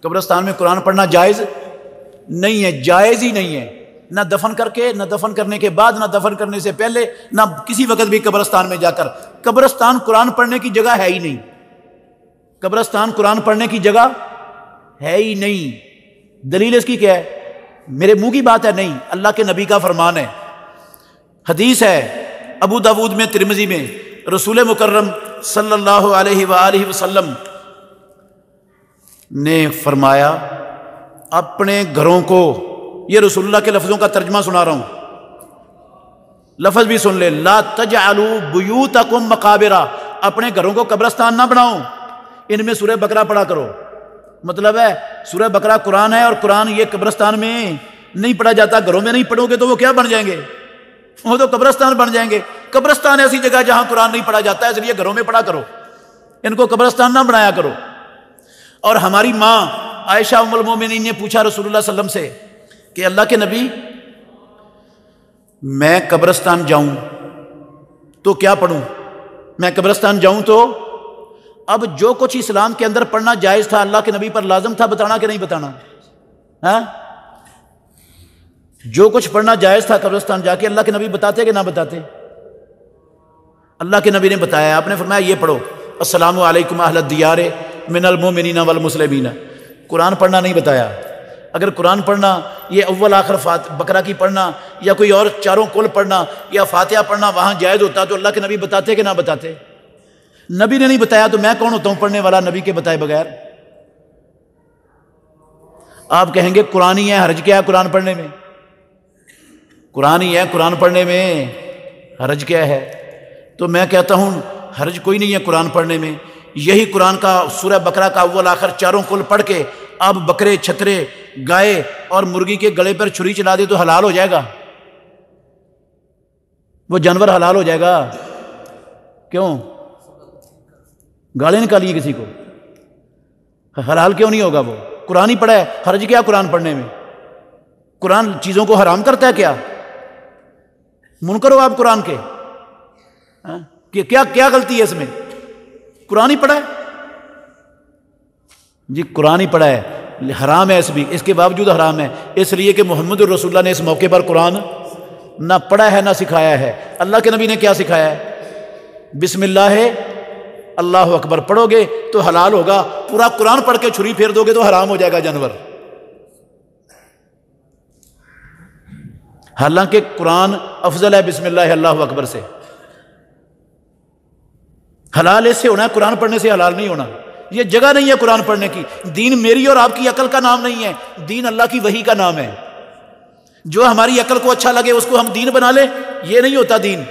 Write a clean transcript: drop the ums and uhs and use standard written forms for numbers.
قبرستان میں قرآن پڑھنا جائز نہیں ہے، جائز ہی نہیں ہے، نہ دفن کر کے، نہ دفن کرنے کے بعد، نہ دفن کرنے سے پہلے، نہ کسی وقت بھی قبرستان میں جا کر۔ قبرستان قرآن پڑھنے کی جگہ ہے ہی نہیں، قبرستان قرآن پڑھنے کی جگہ ہے ہی نہیں۔ دلیل اس کی کیا ہے؟ میرے منہ کی بات ہے نہیں، اللہ کے نبی کا فرمان ہے، حدیث ہے ابو داود میں، ترمذی میں، رسول مکرم صلی اللہ علیہ وآلہ وسلم نے فرمایا اپنے گھروں کو، یہ رسول اللہ کے لفظوں کا ترجمہ سنا رہا ہوں، لفظ بھی سن لے، لا تجعلوا بیوتکم مقابرا، اپنے گھروں کو قبرستان نہ بناؤ، ان میں سورہ بقرہ پڑھا کرو۔ مطلب ہے سورہ بقرہ قرآن ہے، اور قرآن یہ قبرستان میں نہیں پڑھا جاتا، گھروں میں نہیں پڑھو گے تو وہ کیا بن جائیں گے؟ وہ تو قبرستان بن جائیں گے۔ قبرستان ایسی جگہ جہاں قرآن نہیں پڑھا جاتا ہے، اس لیے گھروں میں پڑھا کرو، ان کو قبرستان نہ بنایا کرو۔ اور ہماری ماں عائشہ ام المومنین نے پوچھا رسول اللہ صلی اللہ علیہ وسلم سے کہ اللہ کے نبی، میں قبرستان جاؤں تو کیا پڑھوں؟ میں قبرستان جاؤں تو اب جو کچھ اسلام کے اندر پڑھنا جائز تھا، اللہ کے نبی پر لازم تھا بتانا کہ نہیں بتانا؟ ہاں، جو کچھ پڑھنا جائز تھا قبرستان جا کے، اللہ کے نبی بتاتے کہ نہ بتاتے؟ اللہ کے نبی نے بتایا، آپ نے فرمایا یہ پڑھو، السلام علیکم اہل الدیار من المؤمنین والمسلمین۔ قرآن پڑھنا نہیں بتایا۔ اگر قرآن پڑھنا، یہ اول آخر بقرہ کی پڑھنا، یا کوئی اور چاروں کل پڑھنا، یا فاتحہ پڑھنا وہاں جائز ہوتا تو اللہ کے نبی بتاتے کہ نہ بتاتے؟ نبی نے نہیں بتایا تو میں کون ہوتا ہوں پڑھنے والا نبی کے بتائے بغیر؟ آپ کہیں گے قرآن ہی ہے، حرج کیا ہے قرآن پڑھنے میں؟ قرآن ہی ہے، قرآن پڑھنے میں حرج کیا ہے؟ تو میں کہتا ہوں حرج کوئی نہیں ہے قرآن پڑھنے میں۔ یہی قرآن کا سورہ بقرہ کا اول آخر چاروں کل پڑھ کے آپ بکرے، چھترے، گائے اور مرغی کے گلے پر چھری چلا دے تو حلال ہو جائے گا؟ وہ جانور حلال ہو جائے گا؟ کیوں؟ گالی نکالیے کسی کو، حلال کیوں نہیں ہوگا؟ وہ قرآن ہی پڑھا ہے، حرج کیا قرآن پڑھنے میں؟ قرآن چیزوں کو حرام کرتا ہے کیا؟ منکر ہو آپ قرآن کے؟ کہ کیا غلطی ہے اس میں؟ قرآن ہی پڑھا ہے جی، قرآن ہی پڑھا ہے، حرام ہے اس کے باوجود حرام ہے، اس لیے کہ محمد الرسول اللہ نے اس موقع پر قرآن نہ پڑھا ہے نہ سکھایا ہے۔ اللہ کے نبی نے کیا سکھایا ہے؟ بسم اللہ ہے، اللہ اکبر پڑھو گے تو حلال ہوگا، پورا قرآن پڑھ کے چھری پھیر دو گے تو حرام ہو جائے گا جانور۔ حالانکہ قرآن افضل ہے بسم اللہ اللہ اکبر سے۔ حلال اس سے ہونا ہے، قرآن پڑھنے سے حلال نہیں ہونا۔ یہ جگہ نہیں ہے قرآن پڑھنے کی۔ دین میری اور آپ کی عقل کا نام نہیں ہے، دین اللہ کی وحی کا نام ہے۔ جو ہماری عقل کو اچھا لگے اس کو ہم دین بنا لیں، یہ نہیں ہوتا دین۔